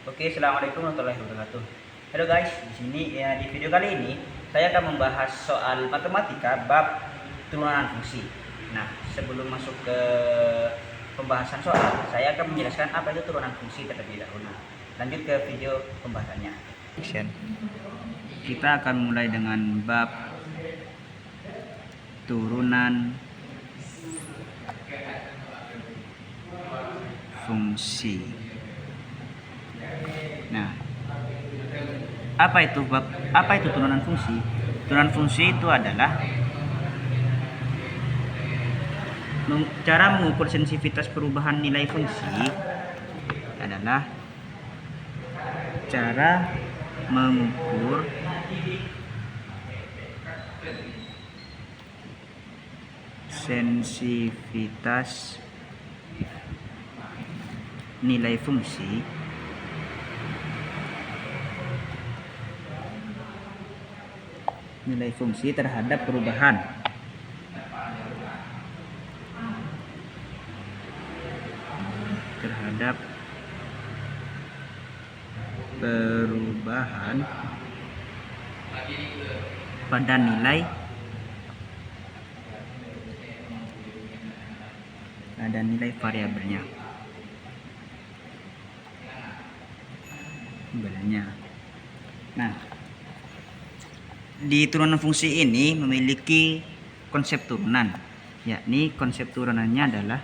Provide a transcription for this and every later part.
Oke, assalamualaikum warahmatullahi wabarakatuh. Halo guys, di sini ya di video kali ini saya akan membahas soal matematika bab turunan fungsi. Nah, sebelum masuk ke pembahasan soal, saya akan menjelaskan apa itu turunan fungsi terlebih dahulu. Lanjut ke video pembahasannya. Kita akan mulai dengan bab turunan fungsi. Nah, apa itu turunan fungsi? Turunan fungsi itu adalah cara mengukur sensitivitas perubahan nilai fungsi adalah cara mengukur sensitivitas nilai fungsi terhadap perubahan pada nilai variabelnya. Nah, di turunan fungsi ini memiliki konsep turunan, yakni konsep turunannya adalah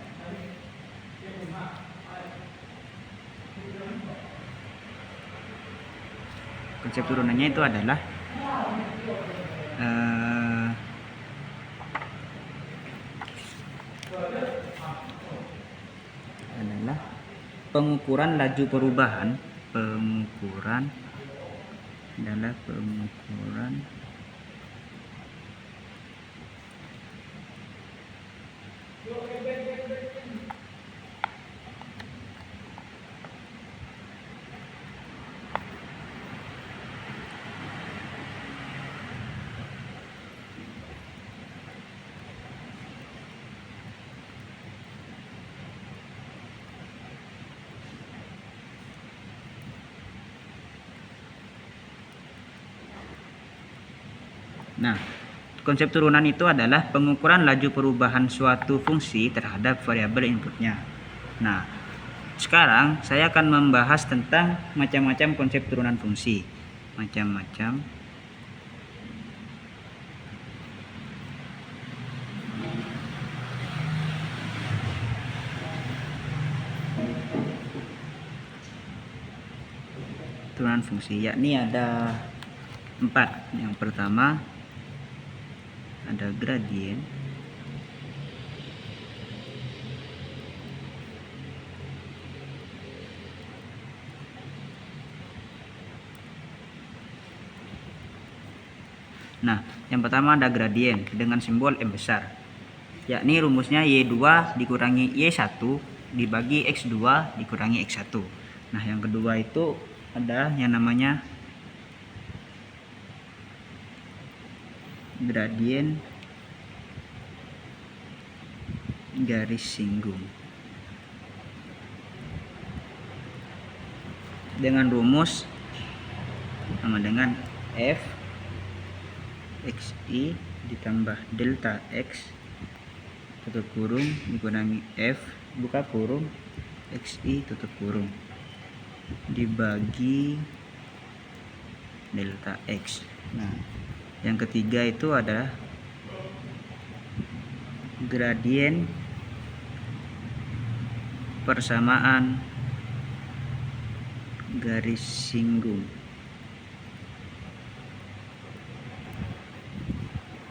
pengukuran laju perubahan Nah, konsep turunan itu adalah pengukuran laju perubahan suatu fungsi terhadap variabel inputnya. Nah, sekarang saya akan membahas tentang macam-macam konsep turunan fungsi. Turunan fungsi, yakni ada 4. Yang pertama ada gradien, nah yang pertama ada gradien dengan simbol M besar, yakni rumusnya Y2 dikurangi Y1 dibagi X2 dikurangi X1. Nah, yang kedua itu ada yang namanya gradien garis singgung dengan rumus sama dengan F XI ditambah delta X tutup kurung dikurangi F buka kurung XI tutup kurung dibagi delta X. Nah, yang ketiga itu adalah gradien persamaan garis singgung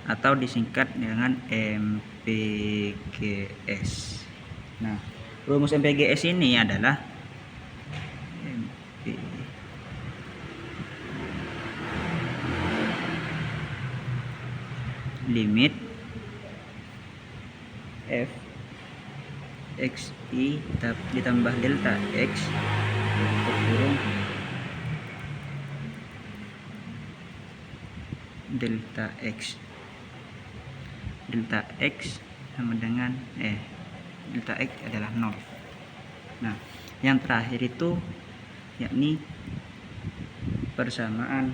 atau disingkat dengan MPGS. Nah, rumus MPGS ini adalah limit F XI ditambah delta X kurung delta X sama dengan delta X adalah 0. Nah, yang terakhir itu yakni persamaan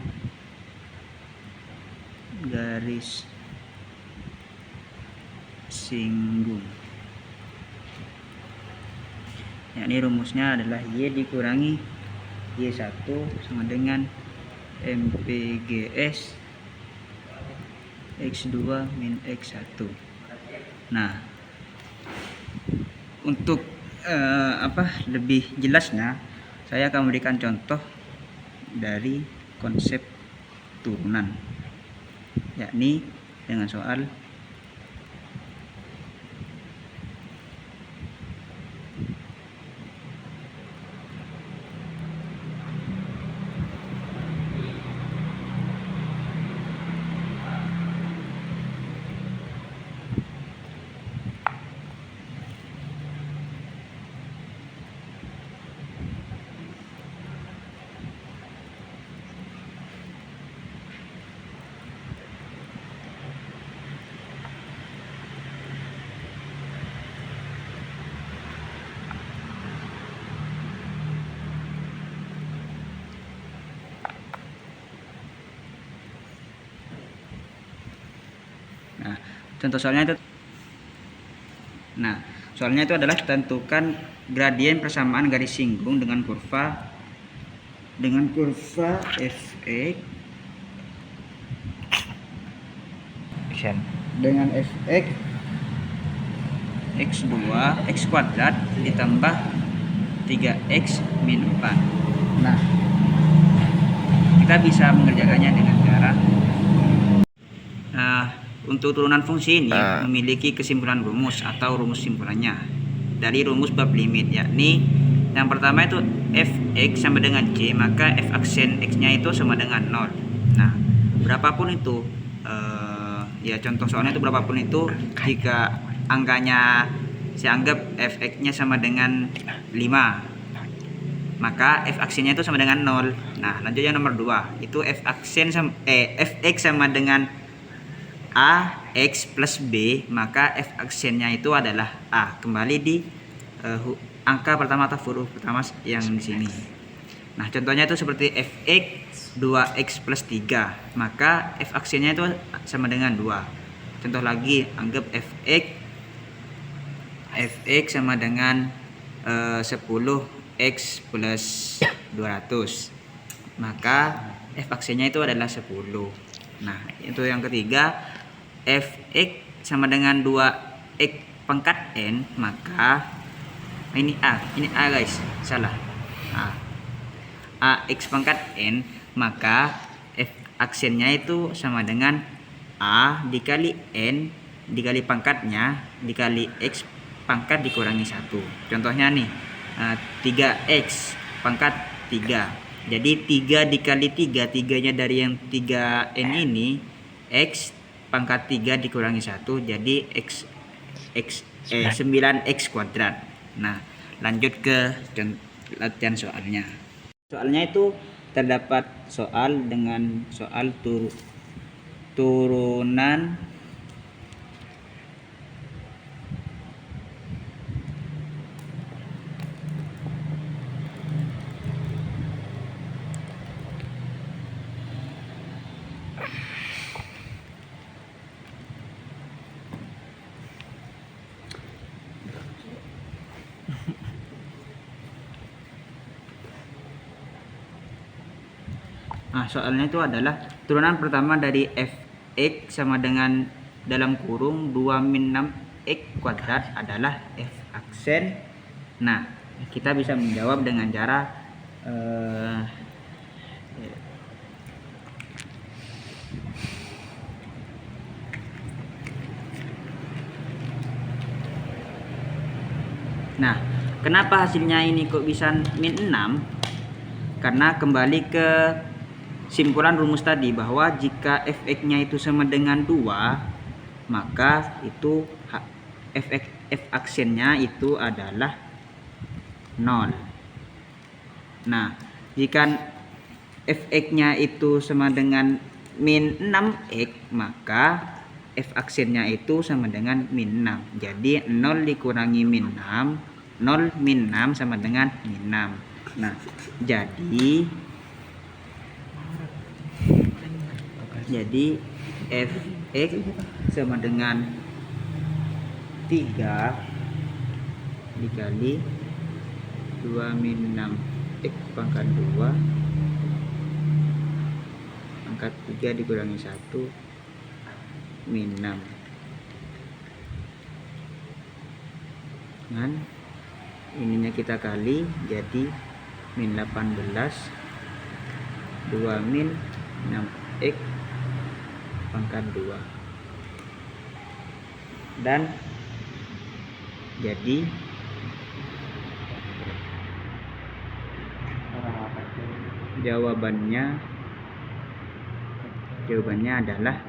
garis singgung. Yakni rumusnya adalah Y dikurangi Y1 sama dengan MPGS X2 min X1. Nah, untuk lebih jelasnya saya akan memberikan contoh dari konsep turunan, yakni dengan soal contoh soalnya itu adalah tentukan gradien persamaan garis singgung dengan kurva fx dengan fx x2 x kuadrat ditambah 3x min 4. Nah, kita bisa mengerjakannya dengan cara untuk turunan fungsi ini memiliki kesimpulan rumus atau rumus simpulannya dari rumus bab limit, yakni yang pertama itu fx sama dengan c, maka f aksen x-nya itu sama dengan 0. Nah, berapapun itu ya contoh soalnya itu berapapun itu, jika angkanya saya anggap fx-nya sama dengan 5, maka f aksennya itu sama dengan 0. Nah, lanjut yang nomor 2 itu fx sama dengan a x plus b, maka f aksennya itu adalah a. Kembali di angka pertama atau huruf pertama yang di sini. Nah, contohnya itu seperti fx 2x plus 3, maka f aksennya itu sama dengan 2. Contoh lagi, anggap fx sama dengan 10x plus 200, maka f aksennya itu adalah 10. Nah, itu yang ketiga, fx sama dengan 2x pangkat n, maka ini a guys, salah. Ax pangkat n, maka f aksennya itu sama dengan a dikali n dikali pangkatnya dikali x pangkat dikurangi 1. Contohnya nih, 3x pangkat 3. Jadi 3 dikali 3, 3-nya dari yang 3n ini, x pangkat 3 dikurangi 1, jadi 9x kuadrat. Nah, lanjut ke latihan soalnya. Soalnya itu terdapat soal dengan soal turunan soalnya itu adalah turunan pertama dari fx sama dengan dalam kurung 2 min 6x kuadrat adalah f aksen. Nah, kita bisa menjawab dengan cara nah, kenapa hasilnya ini kok bisa min 6? Karena kembali ke simpulan rumus tadi, bahwa jika fx-nya itu sama dengan 2, maka itu f aksennya itu adalah 0. Nah, jika fx-nya itu sama dengan min 6x, maka f aksennya itu sama dengan min 6. Jadi 0 dikurangi min 6, 0 min 6 sama dengan min 6. Nah, jadi fx sama dengan 3 dikali 2 min 6 x pangkat 2 pangkat 3 dikurangi 1 min 6 kan ininya kita kali jadi min 18 2 min 6x pangkat 2 dan jadi jawabannya adalah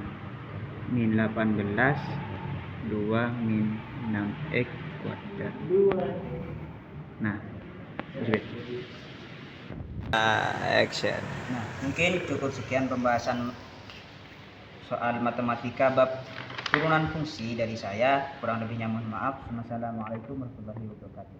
min 18 2 min 6x kuadrat. Nah, action. Nah, mungkin cukup sekian pembahasan soal matematika bab turunan fungsi dari saya. Kurang lebihnya mohon maaf. Wassalamualaikum warahmatullahi wabarakatuh.